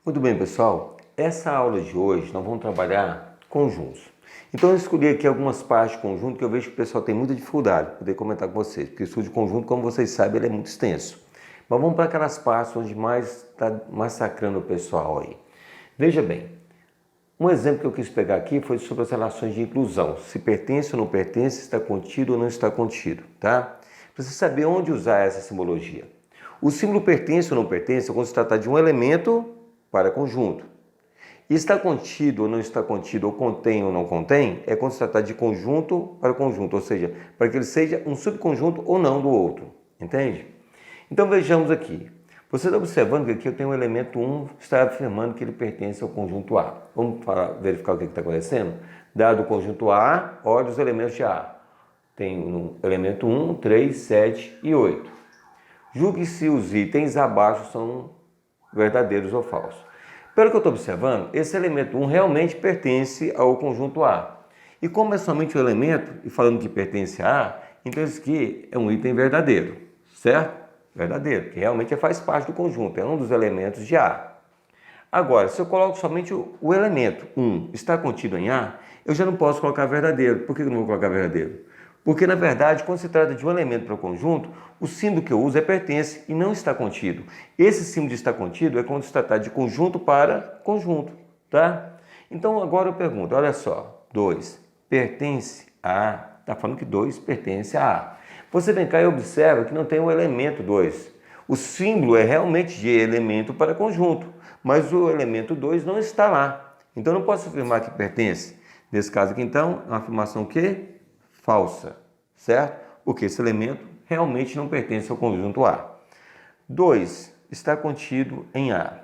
Muito bem, pessoal. Essa aula de hoje nós vamos trabalhar conjuntos. Então eu escolhi aqui algumas partes de conjunto que eu vejo que o pessoal tem muita dificuldade para poder comentar com vocês, porque o estudo de conjunto, como vocês sabem, ele é muito extenso. Mas vamos para aquelas partes onde mais está massacrando o pessoal aí. Veja bem, um exemplo que eu quis pegar aqui foi sobre as relações de inclusão. Se pertence ou não pertence, está contido ou não está contido, tá? Para você saber onde usar essa simbologia. O símbolo pertence ou não pertence é quando se trata de um elemento para conjunto. E está contido ou não está contido, ou contém ou não contém, é quando se trata de conjunto para conjunto, ou seja, para que ele seja um subconjunto ou não do outro, entende? Então vejamos aqui. Você está observando que aqui eu tenho um elemento 1 que está afirmando que ele pertence ao conjunto A. Vamos verificar o que está acontecendo? Dado o conjunto A, olha os elementos de A. Tem no elemento 1, 3, 7 e 8. Julgue se os itens abaixo são verdadeiros ou falsos. Pelo que eu estou observando, esse elemento 1 realmente pertence ao conjunto A. E como é somente um elemento, e falando que pertence a A, então isso aqui é um item verdadeiro, certo? Verdadeiro, que realmente faz parte do conjunto, é um dos elementos de A. Agora, se eu coloco somente o elemento 1 está contido em A, eu já não posso colocar verdadeiro. Por que eu não vou colocar verdadeiro? Porque, na verdade, quando se trata de um elemento para o conjunto, o símbolo que eu uso é pertence e não está contido. Esse símbolo de está contido é quando se trata de conjunto para conjunto, tá? Então, agora eu pergunto, olha só, 2 pertence a A, está falando que 2 pertence a A. Você vem cá e observa que não tem o elemento 2. O símbolo é realmente de elemento para conjunto, mas o elemento 2 não está lá. Então, não posso afirmar que pertence. Nesse caso aqui, então, é uma afirmação que falsa, certo? Porque esse elemento realmente não pertence ao conjunto A. 2 está contido em A.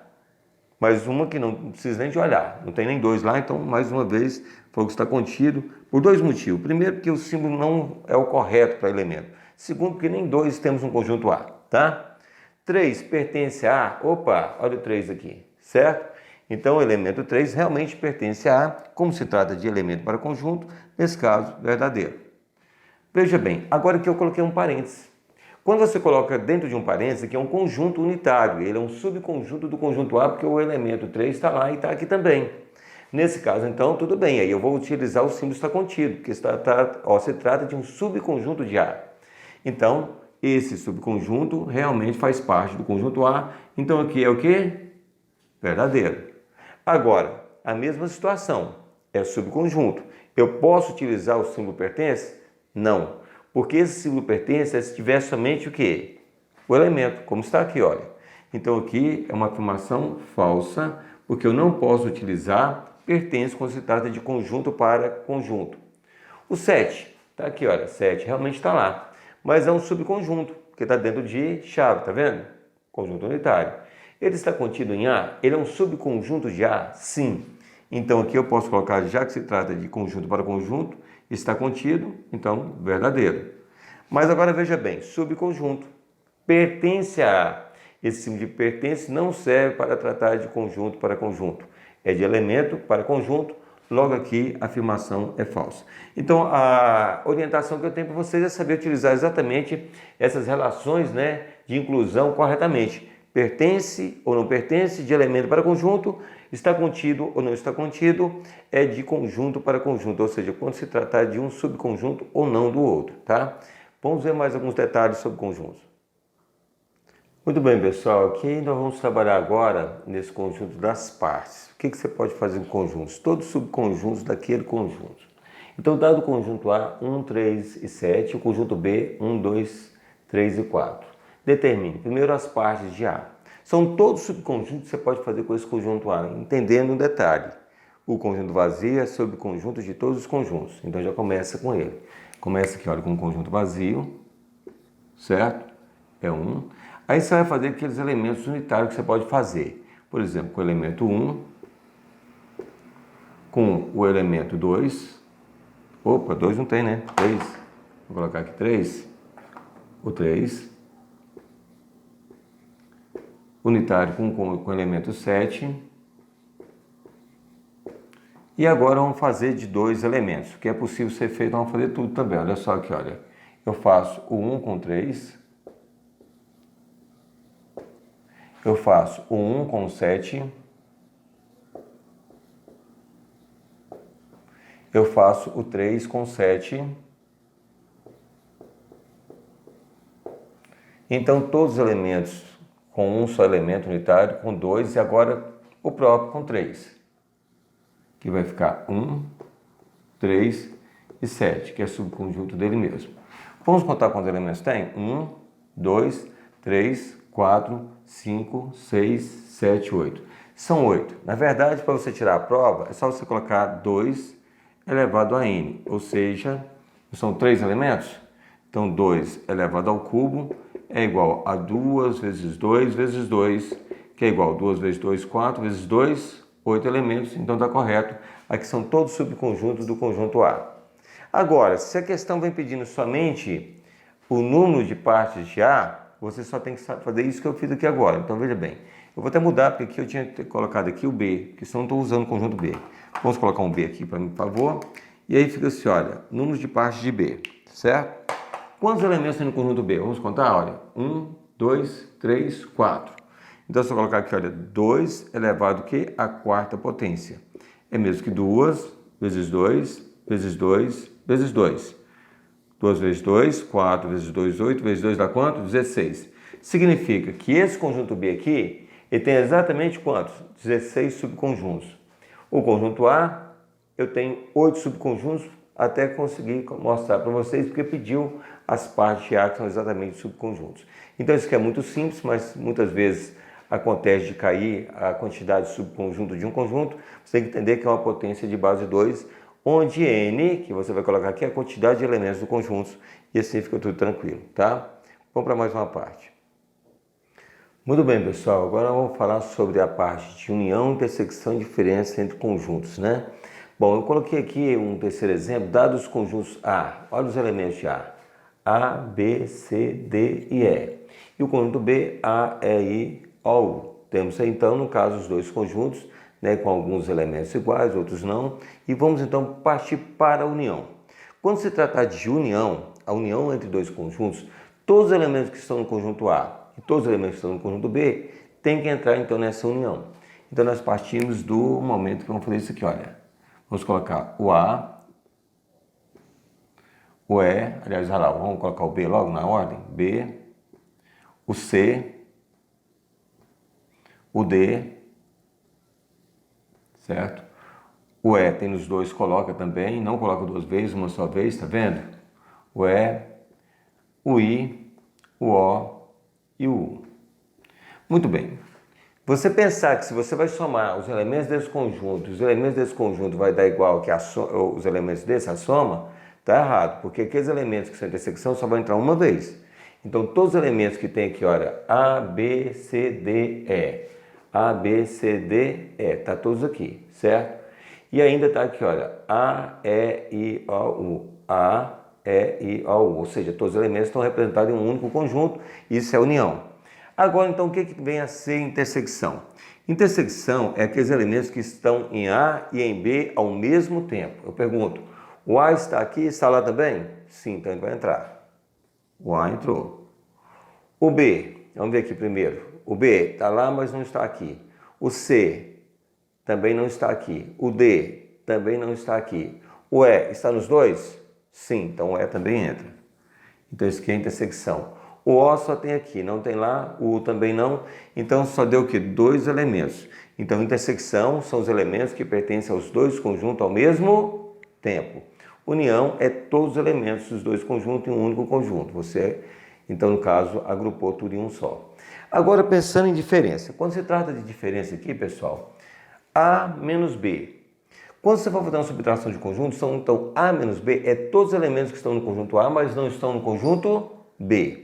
Mais uma que não precisa nem de olhar, não tem nem 2 lá, então mais uma vez falou que está contido por 2 motivos. Primeiro, porque o símbolo não é o correto para elemento. Segundo, porque nem 2 temos um conjunto A, tá? 3 pertence a A, opa, olha o 3 aqui, certo? Então o elemento 3 realmente pertence a A, como se trata de elemento para conjunto, nesse caso, verdadeiro. Veja bem, agora que eu coloquei um parênteses. Quando você coloca dentro de um parênteses, aqui é um conjunto unitário, ele é um subconjunto do conjunto A, porque o elemento 3 está lá e está aqui também. Nesse caso, então, tudo bem, aí eu vou utilizar o símbolo está contido, porque se trata de um subconjunto de A. Então, esse subconjunto realmente faz parte do conjunto A, então aqui é o quê? Verdadeiro. Agora, a mesma situação, é subconjunto. Eu posso utilizar o símbolo pertence? Não, porque esse símbolo pertence se tiver somente o quê? O elemento, como está aqui, olha. Então aqui é uma afirmação falsa, porque eu não posso utilizar pertence quando se trata de conjunto para conjunto. O 7, está aqui, olha, 7 realmente está lá, mas é um subconjunto, porque está dentro de chave, tá vendo? Conjunto unitário. Ele está contido em A? Ele é um subconjunto de A? Sim. Então aqui eu posso colocar, já que se trata de conjunto para conjunto, está contido, então verdadeiro. Mas agora veja bem, subconjunto, pertence a A. Esse símbolo de pertence não serve para tratar de conjunto para conjunto. É de elemento para conjunto, logo aqui a afirmação é falsa. Então a orientação que eu tenho para vocês é saber utilizar exatamente essas relações, né, de inclusão corretamente. Pertence ou não pertence, de elemento para conjunto, está contido ou não está contido, é de conjunto para conjunto, ou seja, quando se tratar de um subconjunto ou não do outro, tá? Vamos ver mais alguns detalhes sobre conjuntos. Muito bem, pessoal, aqui nós vamos trabalhar agora nesse conjunto das partes. O que você pode fazer em conjuntos? Todos os subconjuntos daquele conjunto. Então, dado o conjunto A, 1, 3 e 7, o conjunto B, 1, 2, 3 e 4. Determine primeiro as partes de A. São todos subconjuntos que você pode fazer com esse conjunto A, entendendo um detalhe. O conjunto vazio é subconjunto de todos os conjuntos. Então já começa com ele. Começa aqui, olha, com o conjunto vazio, certo? É 1. Aí você vai fazer aqueles elementos unitários que você pode fazer. Por exemplo, com o elemento 1, com o elemento 2. Opa, 2 não tem, né? 3. Vou colocar aqui 3. O 3. Unitário com o elemento 7. E agora vamos fazer de 2 elementos, que é possível ser feito, vamos fazer tudo também. Olha só aqui, olha. Eu faço o 1 com 3. Eu faço o 1 com 7. eu faço o 3 com 7. Então, todos os elementos com um só elemento unitário, com 2, e agora o próprio com 3. Que vai ficar 1, 3 e 7, que é subconjunto dele mesmo. Vamos contar quantos elementos tem? 1, 2, 3, 4, 5, 6, 7, 8. São 8. Na verdade, para você tirar a prova, é só você colocar 2 elevado a n, ou seja, são 3 elementos? Então, 2 elevado ao cubo é igual a 2 vezes 2 vezes 2, que é igual a 2 vezes 2, 4 vezes 2, 8 elementos, então está correto. Aqui são todos subconjuntos do conjunto A. Agora, se a questão vem pedindo somente o número de partes de A, você só tem que fazer isso que eu fiz aqui agora. Então, veja bem, eu vou até mudar, porque aqui eu tinha colocado aqui o B, porque senão eu não estou usando o conjunto B. Vamos colocar um B aqui para mim, por favor. E aí fica assim, olha, número de partes de B, certo? Quantos elementos tem no conjunto B? Vamos contar, olha, 1, 2, 3, 4. Então, se eu colocar aqui, olha, 2 elevado ao quê? A quarta potência. É mesmo que 2 vezes 2, vezes 2, vezes 2. 2 vezes 2, 4 vezes 2, 8, vezes 2 dá quanto? 16. Significa que esse conjunto B aqui, ele tem exatamente quantos? 16 subconjuntos. O conjunto A, eu tenho 8 subconjuntos, até conseguir mostrar para vocês, porque pediu as partes de A que são exatamente subconjuntos. Então isso aqui é muito simples, mas muitas vezes acontece de cair a quantidade de subconjunto de um conjunto. Você tem que entender que é uma potência de base 2, onde N, que você vai colocar aqui, é a quantidade de elementos do conjunto, e assim fica tudo tranquilo, tá? Vamos para mais uma parte. Muito bem, pessoal, agora vamos falar sobre a parte de união, intersecção e diferença entre conjuntos, né? Bom, eu coloquei aqui um terceiro exemplo, dados os conjuntos A. Olha os elementos de A. A, B, C, D e E. E o conjunto B, A, E, I, O, U. Temos então, no caso, os dois conjuntos, né, com alguns elementos iguais, outros não. E vamos então partir para a união. Quando se tratar de união, a união entre dois conjuntos, todos os elementos que estão no conjunto A e todos os elementos que estão no conjunto B têm que entrar então nessa união. Então nós partimos do momento que vamos fazer isso aqui, olha. Vamos colocar o A, o E, aliás, olha lá, vamos colocar o B logo na ordem, B, o C, o D, certo? O E tem nos dois, coloca também, não coloca duas vezes, uma só vez, tá vendo? O E, o I, o O e o U. Muito bem. Você pensar que se você vai somar os elementos desse conjunto, os elementos desse conjunto vai dar igual que os elementos desse, a soma, está errado, porque aqueles elementos que são intersecção só vão entrar uma vez. Então, todos os elementos que tem aqui, olha, A, B, C, D, E. A, B, C, D, E. Tá todos aqui, certo? E ainda está aqui, olha, A, E, I, O, U. A, E, I, O, U. Ou seja, todos os elementos estão representados em um único conjunto. Isso é união. Agora, então, o que vem a ser intersecção? Intersecção é aqueles elementos que estão em A e em B ao mesmo tempo. Eu pergunto, o A está aqui e está lá também? Sim, então ele vai entrar. O A entrou. O B, vamos ver aqui primeiro. O B está lá, mas não está aqui. O C também não está aqui. O D também não está aqui. O E está nos dois? Sim, então o E também entra. Então isso aqui é intersecção. O O só tem aqui, não tem lá, o U também não, então só deu o quê? 2 elementos. Então intersecção são os elementos que pertencem aos dois conjuntos ao mesmo tempo. União é todos os elementos dos dois conjuntos em um único conjunto. Você, então no caso, agrupou tudo em um só. Agora pensando em diferença. Quando se trata de diferença aqui, pessoal, A menos B. Quando você for fazer uma subtração de conjuntos, são então A menos B é todos os elementos que estão no conjunto A, mas não estão no conjunto B.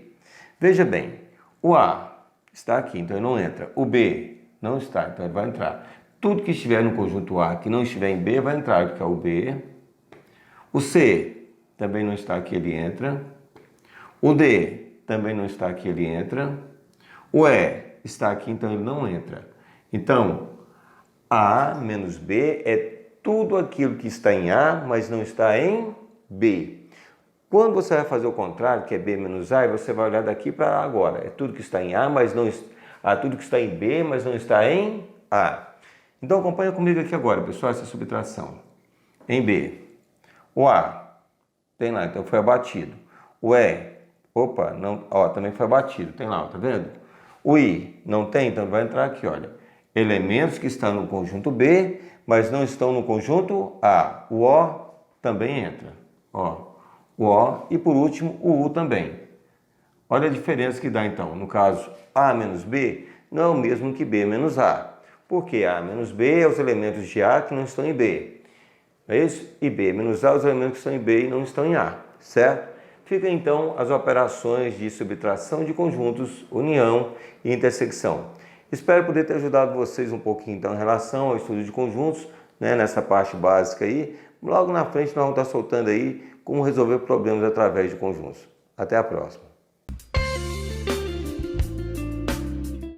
Veja bem, o A está aqui, então ele não entra. O B não está, então ele vai entrar. Tudo que estiver no conjunto A que não estiver em B vai entrar, porque é o B. O C também não está aqui, ele entra. O D também não está aqui, ele entra. O E está aqui, então ele não entra. Então, A menos B é tudo aquilo que está em A, mas não está em B. Quando você vai fazer o contrário, que é B menos A, você vai olhar daqui para agora. É tudo que está em A, mas não tudo que está em B, mas não está em A. Então acompanha comigo aqui agora, pessoal, essa subtração. Em B, O A, tem lá, então foi abatido. O E, opa, não, ó, também foi abatido, tem lá, ó, tá vendo? O I, não tem, então vai entrar aqui, olha. Elementos que estão no conjunto B, mas não estão no conjunto A. O O também entra, ó. O O e por último o U também. Olha a diferença que dá então. No caso, A menos B não é o mesmo que B menos A. Porque A menos B é os elementos de A que não estão em B. Não é isso? E B menos A, os elementos que estão em B e não estão em A, certo? Fica então as operações de subtração de conjuntos, união e intersecção. Espero poder ter ajudado vocês um pouquinho então em relação ao estudo de conjuntos, né, nessa parte básica aí. Logo na frente nós vamos estar soltando aí como resolver problemas através de conjuntos. Até a próxima.